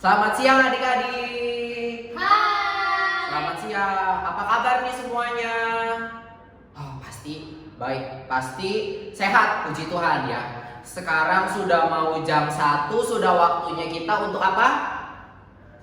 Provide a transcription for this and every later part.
Selamat siang adik-adik. Hai. Selamat siang. Apa kabar nih semuanya? Oh, pasti baik, pasti sehat, puji Tuhan ya. Sekarang sudah mau jam 1, sudah waktunya kita untuk apa?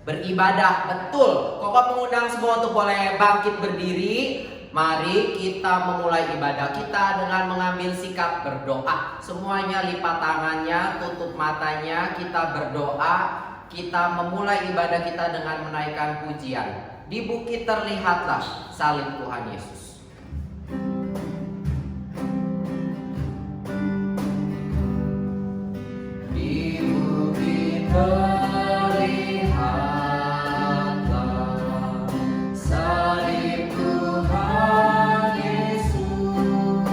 Beribadah. Betul. Koko mengundang semua untuk boleh bangkit berdiri. Mari kita memulai ibadah kita dengan mengambil sikap berdoa. Semuanya lipat tangannya, tutup matanya, kita berdoa. Kita memulai ibadah kita dengan menaikkan pujian. Di bukit terlihatlah salib Tuhan Yesus. Di bukit terlihatlah salib Tuhan Yesus.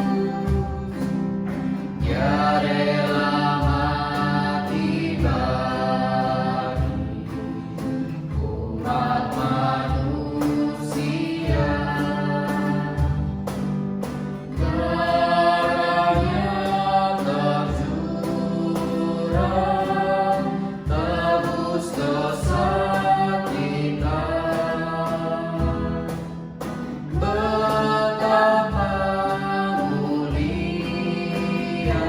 Dia rela mati bagi umat manusia. Darahnya tercurah, tebus dosa kita. Betapa mulia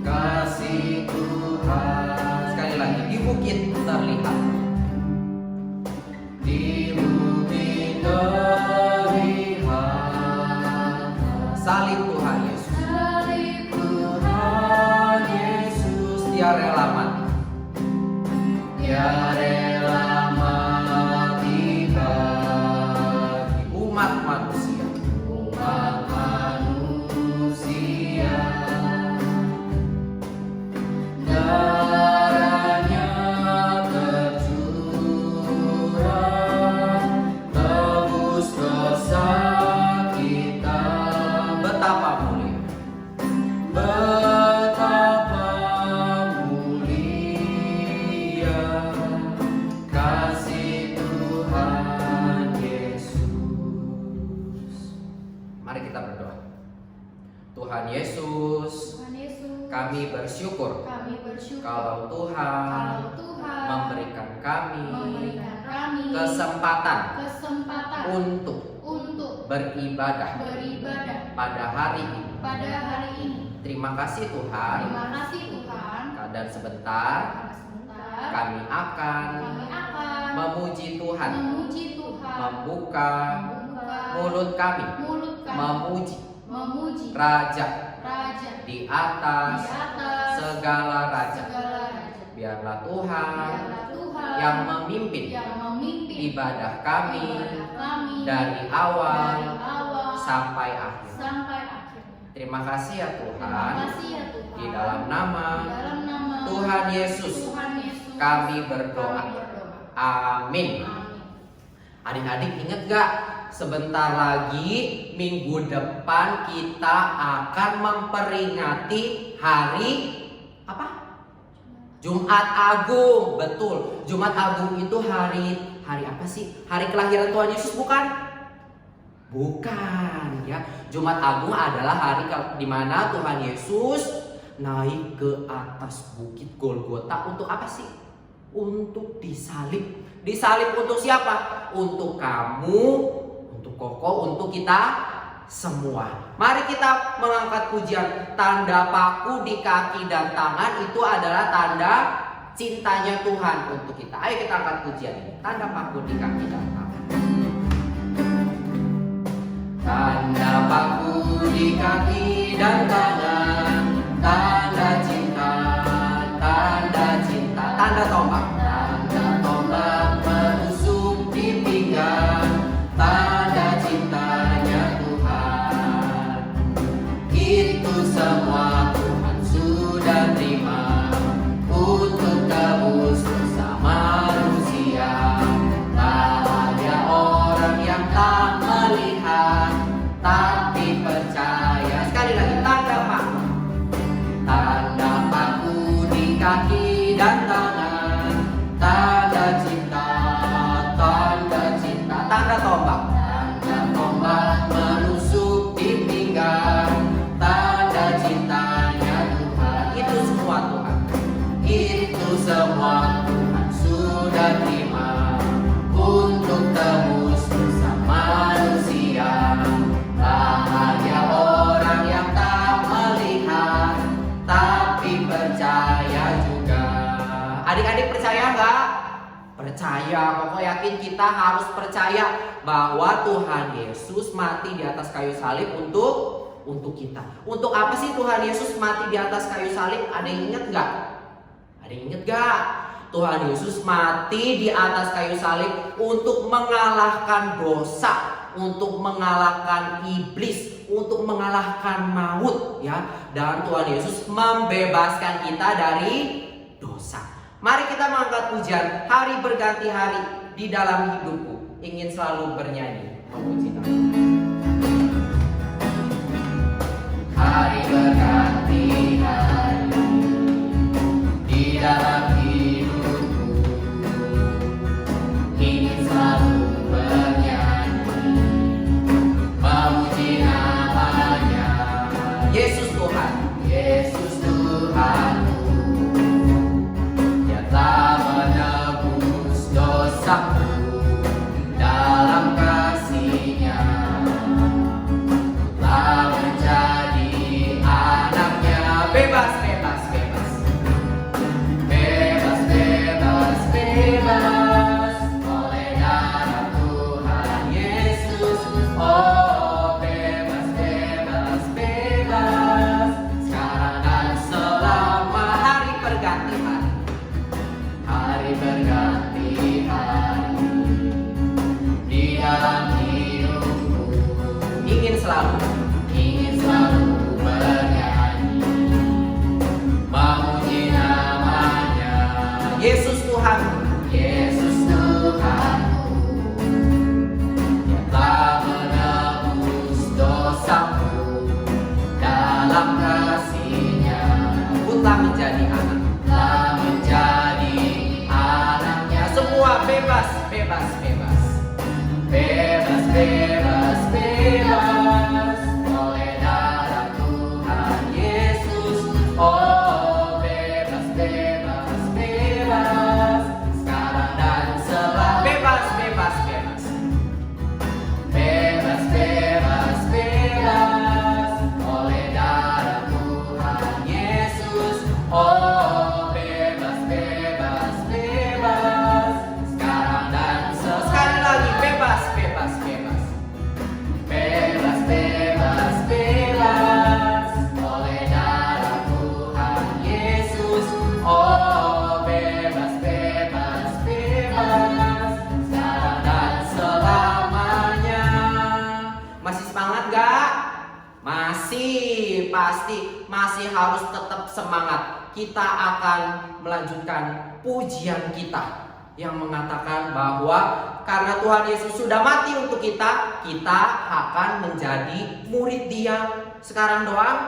kasih Tuhan. Sekali lagi, di bukit terlihat. Di bukit terlihat salib Tuhan Yesus. Salib Tuhan Yesus, Dia rela mati. Dia rela mati bagi umat manusia. Umat manusia. Darahnya tercurah, tebus dosa kita. Betapa mulia. Betapa mulia kasih Tuhan Yesus. Mari kita berdoa. Tuhan Yesus, Tuhan Yesus, kami bersyukur kami bersyukur kalau Tuhan kalau Tuhan memberikan kami kesempatan kesempatan untuk untuk beribadah beribadah pada hari ini. pada hari ini. Terima kasih Tuhan. Terima kasih Tuhan. Dan sebentar Karena sebentar kami akan kami akan memuji Tuhan, memuji Tuhan, membuka membuka mulut kami, mulut kami, memuji Raja Raja di di atas atas segala raja. segala raja. Biarlah Tuhan Biarlah Tuhan yang memimpin yang memimpin ibadah kami ibadah kami dari awal dari awal sampai akhir. sampai akhir. Terima kasih ya Terima Tuhan. kasih ya Tuhan. Di dalam nama Di dalam nama Tuhan Yesus Tuhan Yesus kami berdoa. kami berdoa. Amin. Amin. Adik-adik ingat gak? Sebentar lagi minggu depan kita akan memperingati hari apa? Jumat Agung. Betul. Jumat Agung itu hari apa sih? Hari kelahiran Tuhan Yesus bukan? Bukan ya. Jumat Agung adalah hari di mana Tuhan Yesus naik ke atas bukit Golgota untuk apa sih? Untuk disalib. Disalib untuk siapa? Untuk kamu, untuk Koko, untuk kita semua. Mari kita mengangkat pujian. Tanda paku di kaki dan tangan itu adalah tanda cintanya Tuhan untuk kita. Ayo kita angkat pujian ini. Tanda paku di kaki dan tangan. Tanda paku di kaki dan tangan, tanda cinta, tanda cinta, tanda tombak. Tanda tombak menusuk di pinggang, tanda cintanya Tuhan. Itu semua Tuhan sudah terima untuk tebus dosa manusia. Tak ada orang yang tak melihat tapi percaya. Sekali lagi, tanda paku. Tanda paku di kaki dan tangan, tanda cinta, tanda cinta, tanda tombak. Tanda tombak menusuk di pinggang, tanda cinta Ya, Koko yakin kita harus percaya bahwa Tuhan Yesus mati di atas kayu salib untuk kita. Untuk apa sih Tuhan Yesus mati di atas kayu salib? Ada yang ingat nggak? Ada yang ingat nggak? Tuhan Yesus mati di atas kayu salib untuk mengalahkan dosa, untuk mengalahkan iblis, untuk mengalahkan maut, ya. Dan Tuhan Yesus membebaskan kita dari dosa. Mari kita mengangkat pujian hari berganti hari di dalam hidupku. Ingin selalu bernyanyi memuji Tuhan. Hari berganti hari di dalam hidupku, ingin selalu bernyanyi memuji namanya. Yesus Tuhan, Yesus Tuhanku, Dia telah menebus dosaku dalam kasih-Nya, telah menjadi anaknya. Bebas, bebas, bebas, bebas, bebas, bebas oleh darah Tuhan Yesus. Oh, bebas, bebas, bebas sekarang dan selama. Hari berganti hari, hari berganti hari di dalam hidupku, ingin selalu bernyanyi memuji namanya. Yesus Tuhan, Yesus Tuhanku, Dia telah menebus dosaku dalam kasih-Nya, Ku telah menjadi anak, telah menjadi anaknya. Semua bebas, bebas, bebas, bebas, bebas, bebas oleh darah Tuhan Yesus. Oh, bebas, bebas, bebas sekarang dan selamanya. Bebas, bebas, bebas, bebas, bebas, bebas oleh darah Tuhan Yesus. Oh, bebas, bebas, bebas sekarang dan sekali lagi. Bebas, bebas, bebas, bebas, bebas, bebas oleh darah Tuhan Yesus. Oh, bebas, bebas, bebas sekarang dan selamanya. Masih semangat gak? Masih, pasti masih harus tetap semangat. Kita akan melanjutkan pujian kita yang mengatakan bahwa karena Tuhan Yesus sudah mati untuk kita, kita akan menjadi murid Dia. Sekarang doang,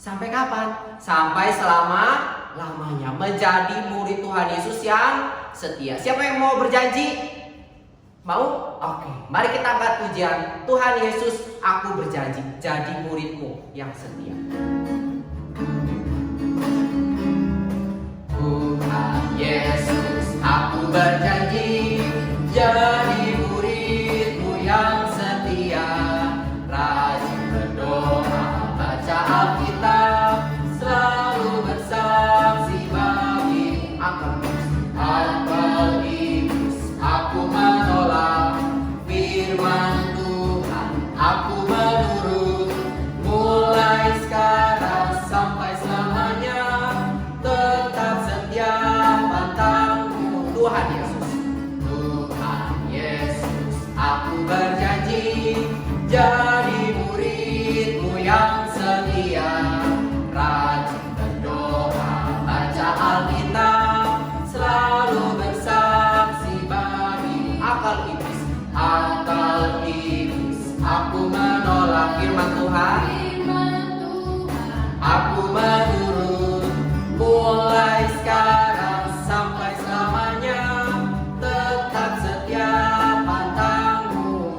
sampai kapan? Sampai selama-lamanya menjadi murid Tuhan Yesus yang setia. Siapa yang mau berjanji? Mau? Oke, mari kita angkat pujian. Tuhan Yesus, aku berjanji jadi murid-Mu yang setia. Tuhan Yesus, aku berjanji jadi murid-Mu yang setia, rajin berdoa, baca Alkitab, selalu bersaksi bagi akal iblis. Aku menolak firman Tuhan, aku menurut mulai sekarang sampai selamanya, tetap setia pantangku. Tuhan Yesus, Tuhan Yesus, aku berjanji jadi murid-Mu yang setia, rajin berdoa, baca Alkitab, selalu bersaksi bagi akal iblis. Akal iblis, aku menolak firman Tuhan, aku menurut mulai sekarang sampai selamanya, tetap setia pantangku.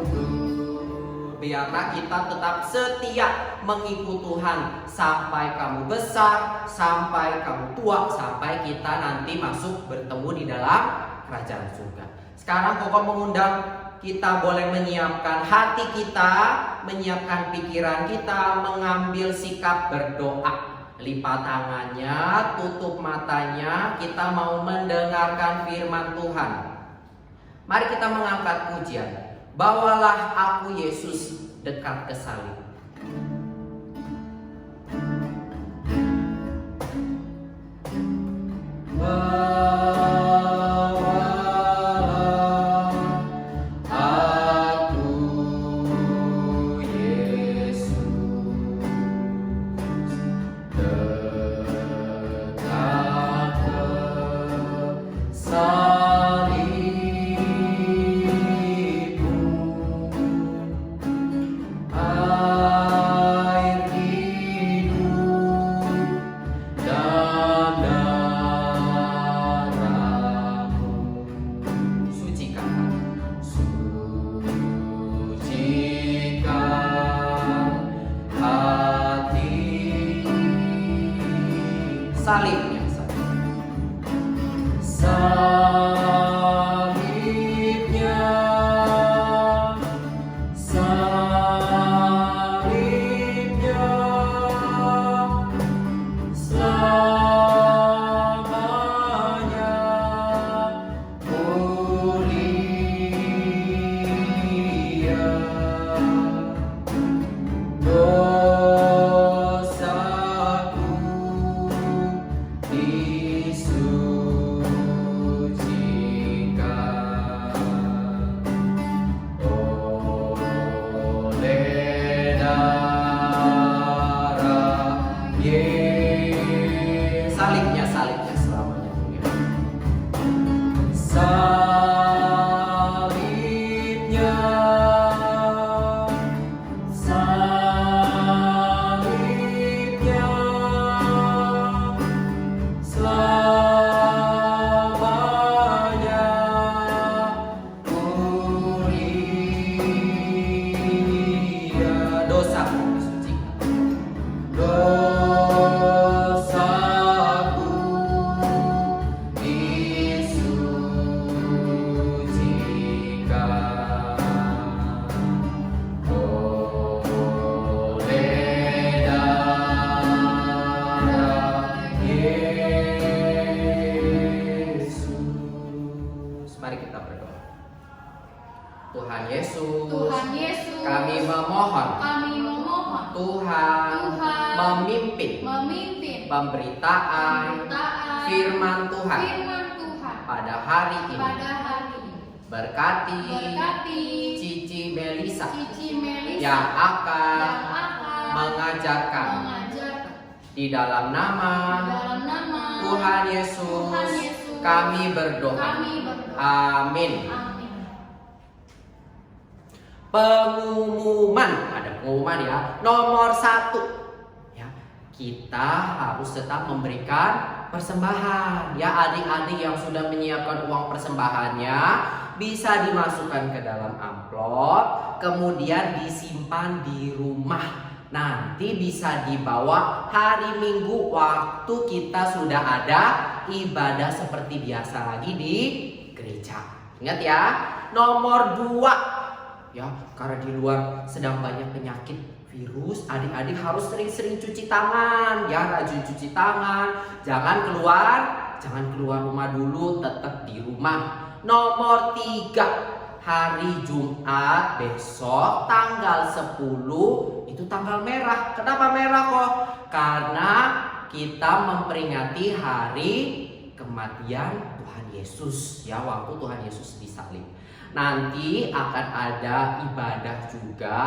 Biarlah kita tetap setia mengikut Tuhan sampai kamu besar, sampai kamu tua, sampai kita nanti masuk bertemu di dalam kerajaan surga. Sekarang Koko mengundang kita boleh menyiapkan hati kita, menyiapkan pikiran kita, mengambil sikap berdoa. Lipat tangannya, tutup matanya, kita mau mendengarkan firman Tuhan. Mari kita mengangkat pujian. Bawalah aku Yesus dekat ke salib. Salibnya, salibnya, salibnya, selamanya mulia. Salibnya selamanya mulia. Salibnya, salibnya, selamanya mulia. Dosaku disucikan. Mari kita berdoa. Tuhan Yesus, kami memohon, Tuhan memimpin pemberitaan firman Tuhan pada hari ini. Berkati Cici Melisa yang akan mengajarkan di dalam nama Tuhan Yesus kami berdoa. Amin. Pengumuman, ada pengumuman ya. Nomor 1, ya, kita harus tetap memberikan persembahan. Ya, adik-adik yang sudah menyiapkan uang persembahannya bisa dimasukkan ke dalam amplop, kemudian disimpan di rumah. Nanti bisa dibawa hari Minggu waktu kita sudah ada ibadah seperti biasa lagi di gereja. Ingat ya. Nomor 2, ya, karena di luar sedang banyak penyakit virus, adik-adik harus sering-sering cuci tangan, ya, rajin cuci tangan. Jangan keluar rumah dulu, tetap di rumah. Nomor 3, hari Jumat besok tanggal 10 itu tanggal merah. Kenapa merah kok? Karena kita memperingati hari kematian Tuhan Yesus, ya, waktu Tuhan Yesus disalib. Nanti akan ada ibadah juga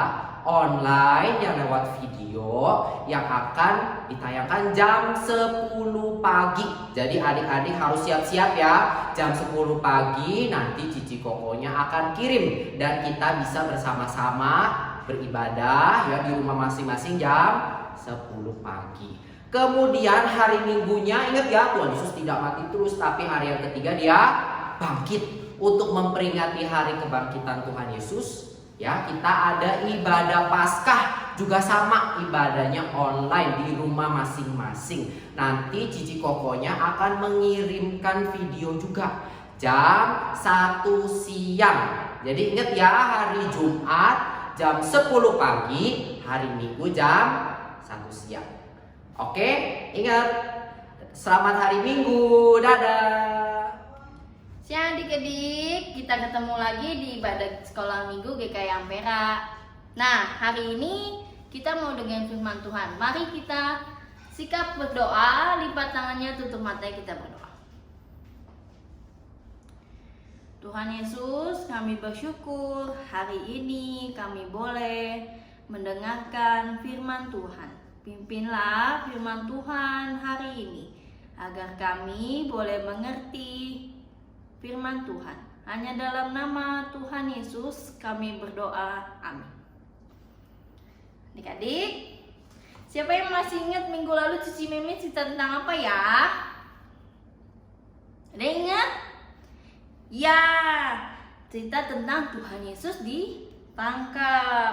online yang lewat video yang akan ditayangkan jam 10 pagi. Jadi adik-adik harus siap-siap ya. Jam 10 pagi nanti Cici Kokonya akan kirim dan kita bisa bersama-sama beribadah ya di rumah masing-masing jam 10 pagi. Kemudian hari Minggunya ingat ya, Tuhan Yesus tidak mati terus, tapi hari yang ketiga dia bangkit. Untuk memperingati hari kebangkitan Tuhan Yesus, ya, kita ada ibadah Paskah juga sama, ibadahnya online di rumah masing-masing. Nanti Cici Kokonya akan mengirimkan video juga jam 1 siang. Jadi ingat ya, hari Jumat jam 10 pagi, hari Minggu jam 1 siang. Oke, ingat. Selamat hari Minggu. Dadah. Siang adik-adik, kita ketemu lagi di ibadah sekolah minggu GKI Ampera. Nah, hari ini kita mau dengan firman Tuhan. Mari kita sikap berdoa, lipat tangannya, tutup matanya, kita berdoa. Tuhan Yesus, kami bersyukur hari ini kami boleh mendengarkan firman Tuhan. Pimpinlah firman Tuhan hari ini, agar kami boleh mengerti firman Tuhan. Hanya dalam nama Tuhan Yesus kami berdoa, amin. Adik-adik, siapa yang masih ingat minggu lalu Cici Mimi cerita tentang apa ya? Ada yang ingat? Ya, cerita tentang Tuhan Yesus ditangkap.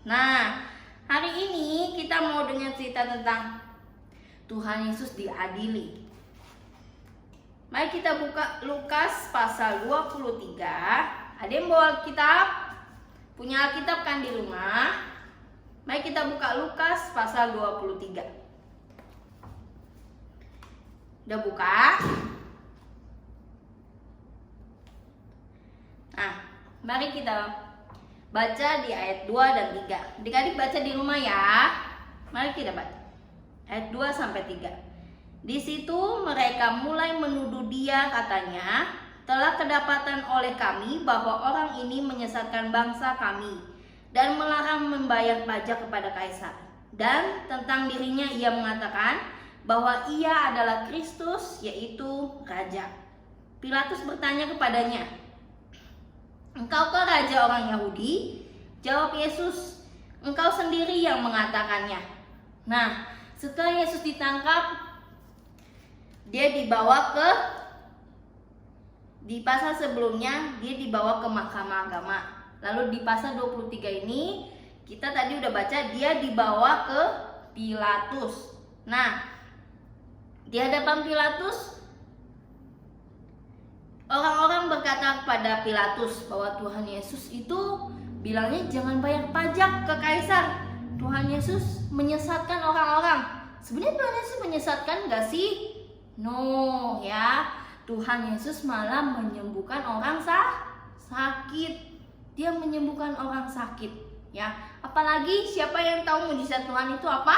Nah, hari ini kita mau dengar cerita tentang Tuhan Yesus diadili. Mari kita buka Lukas pasal 23. Ada yang bawa Alkitab? Punya Alkitab kan di rumah? Mari kita buka Lukas pasal 23. Udah buka? Nah, mari kita baca di ayat 2 dan 3. Adik-adik baca di rumah ya. Mari kita baca. Ayat 2 sampai 3. Di situ mereka mulai menuduh dia, katanya, telah kedapatan oleh kami bahwa orang ini menyesatkan bangsa kami dan melarang membayar pajak kepada kaisar. Dan tentang dirinya ia mengatakan bahwa ia adalah Kristus, yaitu Raja. Pilatus bertanya kepadanya, "Engkaukah raja orang Yahudi?" Jawab Yesus, "Engkau sendiri yang mengatakannya." Nah, setelah Yesus ditangkap, dia di pasal sebelumnya dia dibawa ke mahkamah agama. Lalu di pasal 23 ini kita tadi udah baca dia dibawa ke Pilatus. Nah, di hadapan Pilatus orang-orang berkata kepada Pilatus bahwa Tuhan Yesus itu bilangnya jangan bayar pajak ke kaisar. Tuhan Yesus menyesatkan orang-orang. Sebenarnya Tuhan Yesus menyesatkan gak sih? No ya. Tuhan Yesus malah menyembuhkan orang sakit. Dia menyembuhkan orang sakit ya. Apalagi siapa yang tahu mujizat Tuhan itu apa?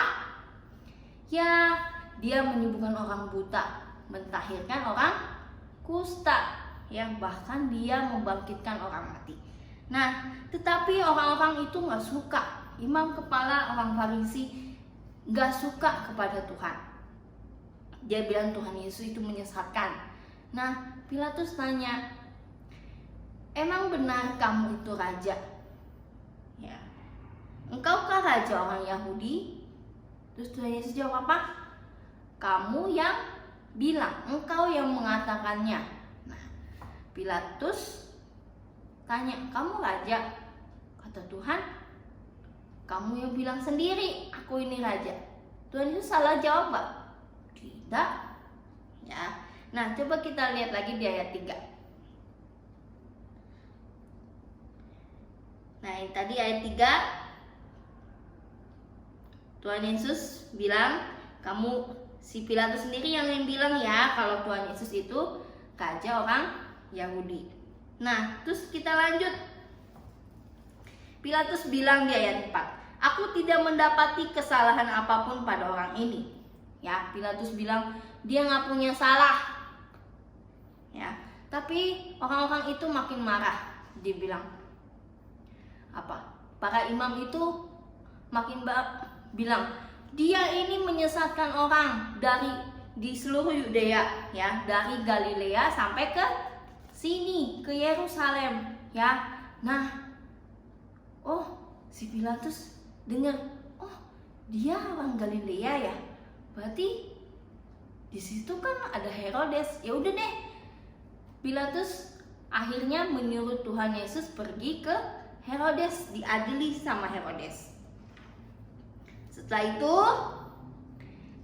Ya, dia menyembuhkan orang buta, mentahirkan orang kusta, yang bahkan dia membangkitkan orang mati. Nah, tetapi orang-orang itu nggak suka. Imam kepala orang Farisi nggak suka kepada Tuhan. Dia bilang Tuhan Yesus itu menyesatkan. Nah, Pilatus tanya, "Emang benar kamu itu raja? Ya, engkaukah raja orang Yahudi?" Terus Tuhan Yesus jawab apa? "Kamu yang bilang, engkau yang mengatakannya." Nah, Pilatus tanya, "Kamu raja?" Kata Tuhan, "Kamu yang bilang sendiri aku ini raja." Tuhan itu salah jawab gak? Tidak ya. Nah, coba kita lihat lagi di ayat 3. Nah, yang tadi ayat 3, Tuhan Yesus bilang, si Pilatus sendiri yang bilang ya kalau Tuhan Yesus itu raja orang Yahudi. Nah, terus kita lanjut. Pilatus bilang di ayat 4, "Aku tidak mendapati kesalahan apapun pada orang ini." Ya, Pilatus bilang dia nggak punya salah. Ya, tapi orang-orang itu makin marah. Dia bilang apa? Para imam itu makin bilang dia ini menyesatkan orang di seluruh Yudea ya, dari Galilea sampai ke sini ke Yerusalem ya. Nah, si Pilatus dengar, dia orang Galilea ya. Berarti di situ kan ada Herodes. Ya udah deh. Pilatus akhirnya menyuruh Tuhan Yesus pergi ke Herodes, diadili sama Herodes. Setelah itu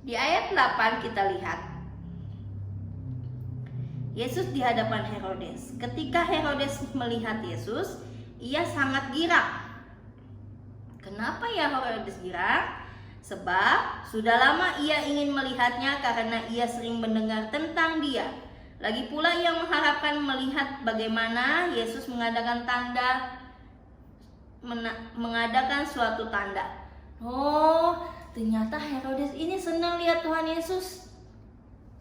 di ayat 8 kita lihat Yesus di hadapan Herodes. Ketika Herodes melihat Yesus, ia sangat girang. Kenapa ya Herodes girang? Sebab sudah lama ia ingin melihatnya karena ia sering mendengar tentang dia. Lagi pula ia mengharapkan melihat bagaimana Yesus mengadakan suatu tanda. Oh, ternyata Herodes ini senang lihat Tuhan Yesus.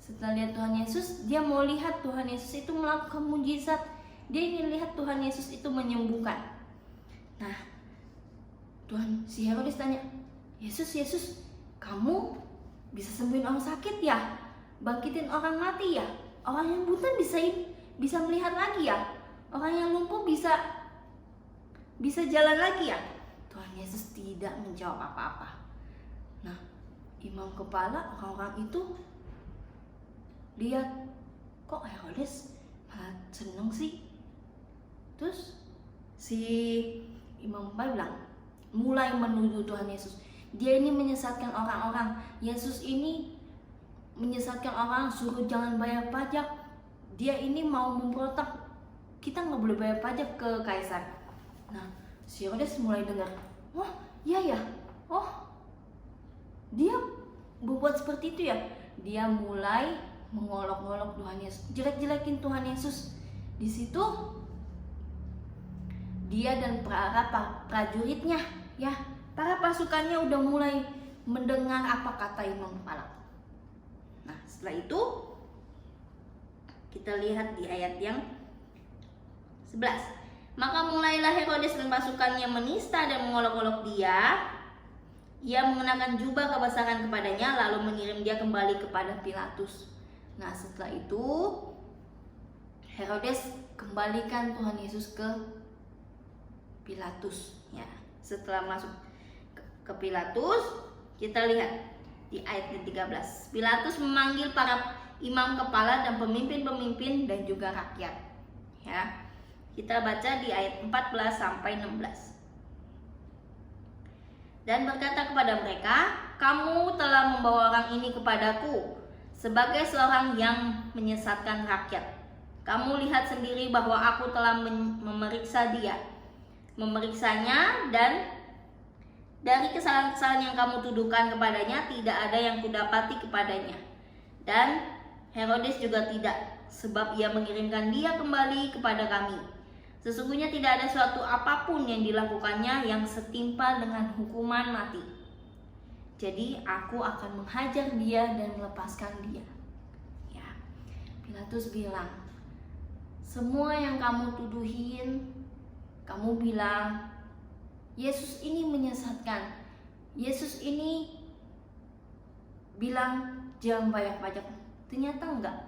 Setelah lihat Tuhan Yesus, dia mau lihat Tuhan Yesus itu melakukan mujizat. Dia ingin lihat Tuhan Yesus itu menyembuhkan. Nah, si Herodes tanya, Yesus, kamu bisa sembuhin orang sakit ya? Bangkitin orang mati ya? Orang yang buta bisa melihat lagi ya? Orang yang lumpuh bisa jalan lagi ya? Tuhan Yesus tidak menjawab apa-apa. Nah, imam kepala orang-orang itu lihat, kok Herodes malah seneng sih? Terus si imam kepala bilang, mulai menuduh Tuhan Yesus. Dia ini menyesatkan orang-orang. Yesus ini menyesatkan orang, suruh jangan bayar pajak. Dia ini mau memberontak, kita nggak boleh bayar pajak ke kaisar. Nah, si Herodes mulai dengar, oh iya ya, oh dia berbuat seperti itu ya. Dia mulai mengolok-olok Tuhan Yesus, jelek-jelekin Tuhan Yesus. Di situ dia dan para prajuritnya, ya, para pasukannya udah mulai mendengar apa kata imam kepala. Nah, setelah itu kita lihat di ayat yang 11. Maka mulailah Herodes dan pasukannya menista dan mengolok-olok dia. Ia mengenakan jubah kebesaran kepadanya, lalu mengirim dia kembali kepada Pilatus. Nah, setelah itu Herodes kembalikan Tuhan Yesus ke Pilatus. Ya, setelah masuk ke Pilatus, kita lihat di ayat 13. Pilatus memanggil para imam kepala dan pemimpin-pemimpin dan juga rakyat. Ya. Kita baca di ayat 14 sampai 16. Dan berkata kepada mereka, kamu telah membawa orang ini kepadaku sebagai seorang yang menyesatkan rakyat. Kamu lihat sendiri bahwa aku telah memeriksanya dan dari kesalahan-kesalahan yang kamu tuduhkan kepadanya tidak ada yang kudapati kepadanya. Dan Herodes juga tidak, sebab ia mengirimkan dia kembali kepada kami. Sesungguhnya tidak ada suatu apapun yang dilakukannya yang setimpal dengan hukuman mati. Jadi aku akan menghajar dia dan melepaskan dia. Ya. Pilatus bilang, semua yang kamu tuduhin, kamu bilang Yesus ini menyesatkan. Yesus ini bilang jangan bayar pajak. Ternyata enggak.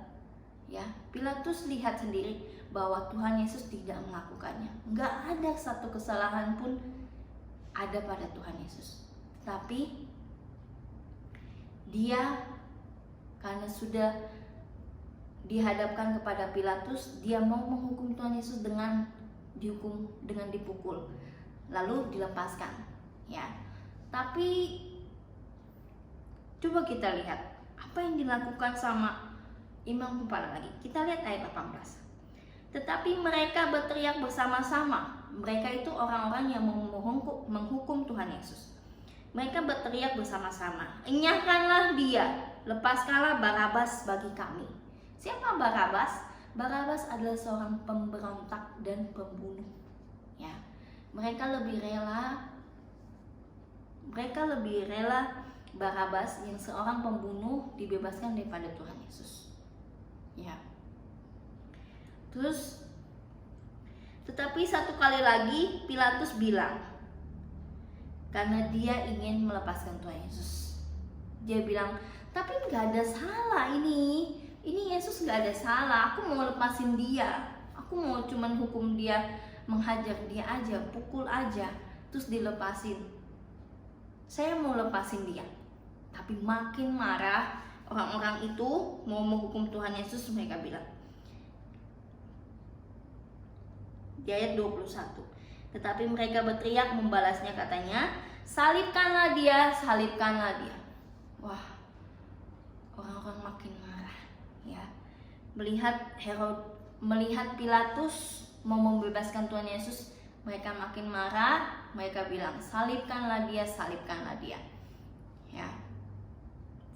Ya, Pilatus lihat sendiri bahwa Tuhan Yesus tidak melakukannya. Enggak ada satu kesalahan pun ada pada Tuhan Yesus. Tapi dia karena sudah dihadapkan kepada Pilatus, dia mau menghukum Tuhan Yesus dengan dipukul, lalu dilepaskan, ya. Tapi coba kita lihat apa yang dilakukan sama imam kepala lagi. Kita lihat ayat 18. Tetapi mereka berteriak bersama-sama. Mereka itu orang-orang yang menghukum Tuhan Yesus. Mereka berteriak bersama-sama, enyahkanlah dia, lepaskanlah Barabas bagi kami. Siapa Barabas? Barabas adalah seorang pemberontak dan pembunuh. Ya, mereka lebih rela Barabas yang seorang pembunuh dibebaskan daripada Tuhan Yesus. Ya. Terus, tetapi satu kali lagi Pilatus bilang, karena dia ingin melepaskan Tuhan Yesus. Dia bilang, tapi nggak ada salah ini Yesus nggak ada salah. Aku mau lepasin dia. Aku mau cuman hukum dia, menghajar dia aja, pukul aja, terus dilepasin. Saya mau lepasin dia. Tapi makin marah orang-orang itu mau menghukum Tuhan Yesus. Mereka bilang di ayat 21, tetapi mereka berteriak membalasnya, katanya, salibkanlah dia, salibkanlah dia. Wah, orang-orang makin marah, ya. Melihat Pilatus mau membebaskan Tuhan Yesus, mereka makin marah. Mereka bilang, salibkanlah dia, salibkanlah dia, ya.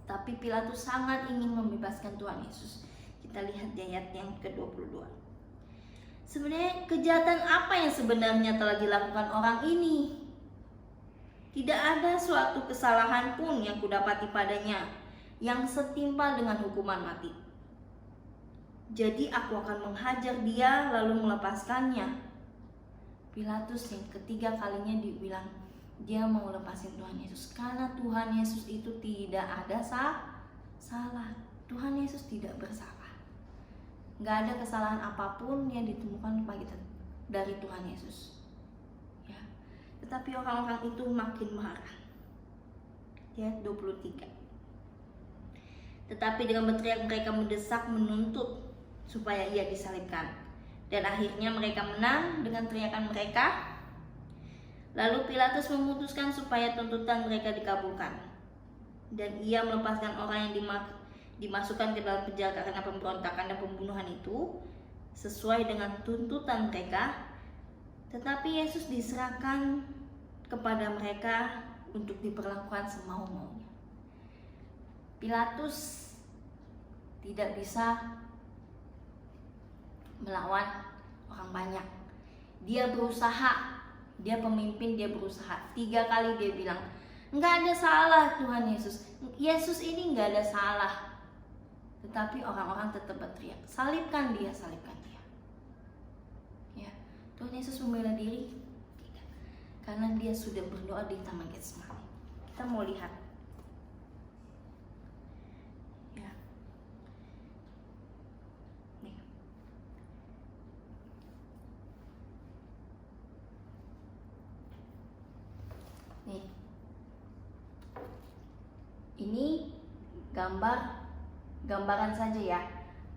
Tapi Pilatus sangat ingin membebaskan Tuhan Yesus. Kita lihat di ayat yang ke-22. Sebenarnya kejahatan apa yang sebenarnya telah dilakukan orang ini? Tidak ada suatu kesalahan pun yang kudapati padanya yang setimpal dengan hukuman mati. Jadi aku akan menghajar dia lalu melepaskannya. Pilatus yang ketiga kalinya dibilang dia mau lepasin Tuhan Yesus karena Tuhan Yesus itu tidak ada salah. Tuhan Yesus tidak bersalah. Nggak ada kesalahan apapun yang ditemukan dari Tuhan Yesus. Ya. Tetapi orang-orang itu makin marah. Ayat 23. Tetapi dengan berteriak mereka mendesak menuntut supaya ia disalibkan. Dan akhirnya mereka menang dengan teriakan mereka. Lalu Pilatus memutuskan supaya tuntutan mereka dikabulkan. Dan ia melepaskan orang yang dimasukkan ke dalam penjara karena pemberontakan dan pembunuhan itu sesuai dengan tuntutan mereka. Tetapi Yesus diserahkan kepada mereka untuk diperlakukan semau-maunya. Pilatus tidak bisa melawan orang banyak. Dia berusaha, dia pemimpin, dia berusaha. 3 kali dia bilang, enggak ada salah Tuhan Yesus. Yesus ini enggak ada salah. Tetapi orang-orang tetap berteriak, salibkan dia, salibkan dia. Ya, Tuhan Yesus membela diri? Tidak. Karena dia sudah berdoa di Taman Getsemani. Kita mau lihat. Ya. Nih. Nih. Ini gambaran saja ya.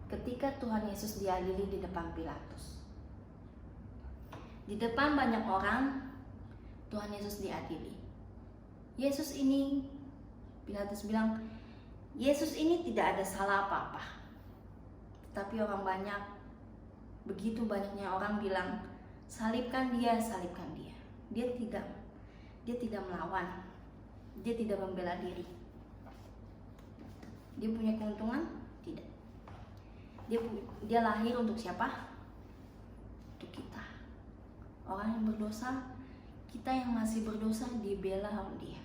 Ketika Tuhan Yesus diadili di depan Pilatus. Di depan banyak orang, Tuhan Yesus diadili. Yesus ini, Pilatus bilang, Yesus ini tidak ada salah apa-apa. Tapi orang banyak, begitu banyaknya orang bilang, salibkan dia, salibkan dia. Dia tidak melawan. Dia tidak membela diri. Dia punya keuntungan? Tidak. Dia lahir untuk siapa? Untuk kita. Orang yang berdosa, kita yang masih berdosa dibela oleh dia.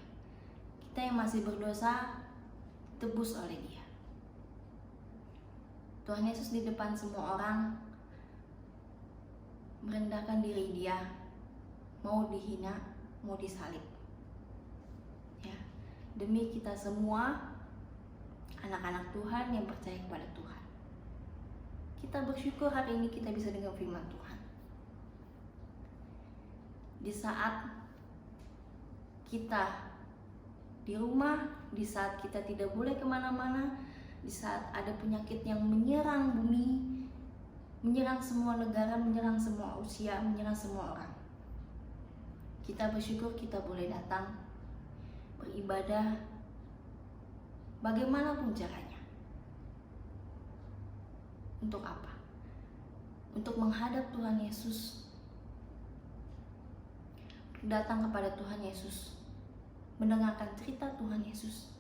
Kita yang masih berdosa tebus oleh dia. Tuhan Yesus di depan semua orang merendahkan diri dia, mau dihina, mau disalib. Ya, demi kita semua anak-anak Tuhan yang percaya kepada Tuhan. Kita bersyukur hari ini kita bisa dengar firman Tuhan. Di saat kita di rumah, di saat kita tidak boleh kemana-mana, di saat ada penyakit yang menyerang bumi, menyerang semua negara, menyerang semua usia, menyerang semua orang, kita bersyukur kita boleh datang beribadah bagaimanapun caranya. Untuk apa? Untuk menghadap Tuhan Yesus, datang kepada Tuhan Yesus, mendengarkan cerita Tuhan Yesus.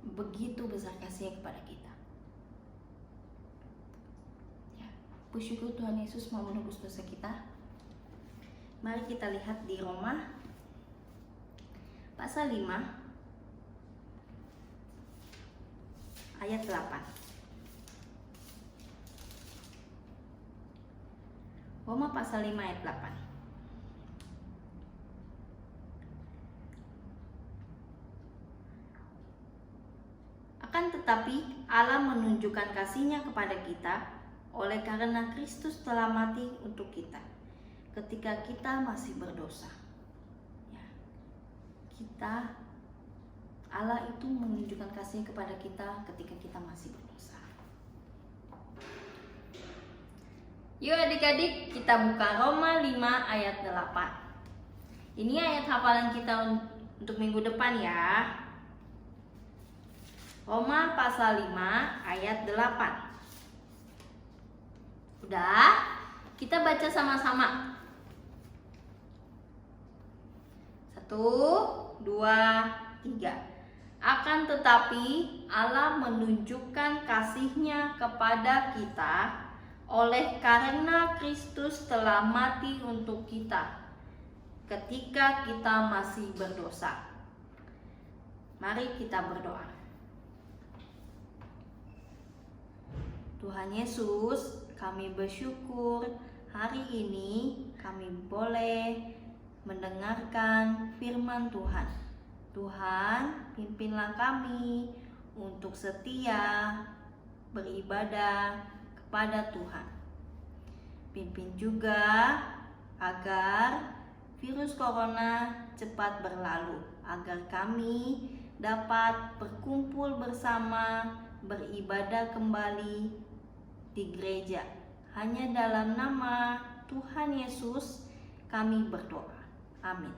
Begitu besar kasih kepada kita. Ya, bersyukur Tuhan Yesus mau menebus dosa kita. Mari kita lihat di Roma pasal 5 ayat 8. Roma pasal 5 ayat 8. Akan tetapi Allah menunjukkan kasih-Nya kepada kita oleh karena Kristus telah mati untuk kita ketika kita masih berdosa. Ya. Allah itu menunjukkan kasih kepada kita ketika kita masih berdosa. Yuk adik-adik, kita buka Roma 5 ayat 8. Ini ayat hafalan kita untuk minggu depan ya. Roma pasal 5 ayat 8. Udah? Kita baca sama-sama. 1, 2, 3. Akan tetapi Allah menunjukkan kasih-Nya kepada kita oleh karena Kristus telah mati untuk kita ketika kita masih berdosa. Mari kita berdoa. Tuhan Yesus, kami bersyukur hari ini kami boleh mendengarkan firman Tuhan. Tuhan, pimpinlah kami untuk setia beribadah kepada Tuhan. Pimpin juga agar virus corona cepat berlalu, agar kami dapat berkumpul bersama, beribadah kembali di gereja. Hanya dalam nama Tuhan Yesus kami berdoa. Amin.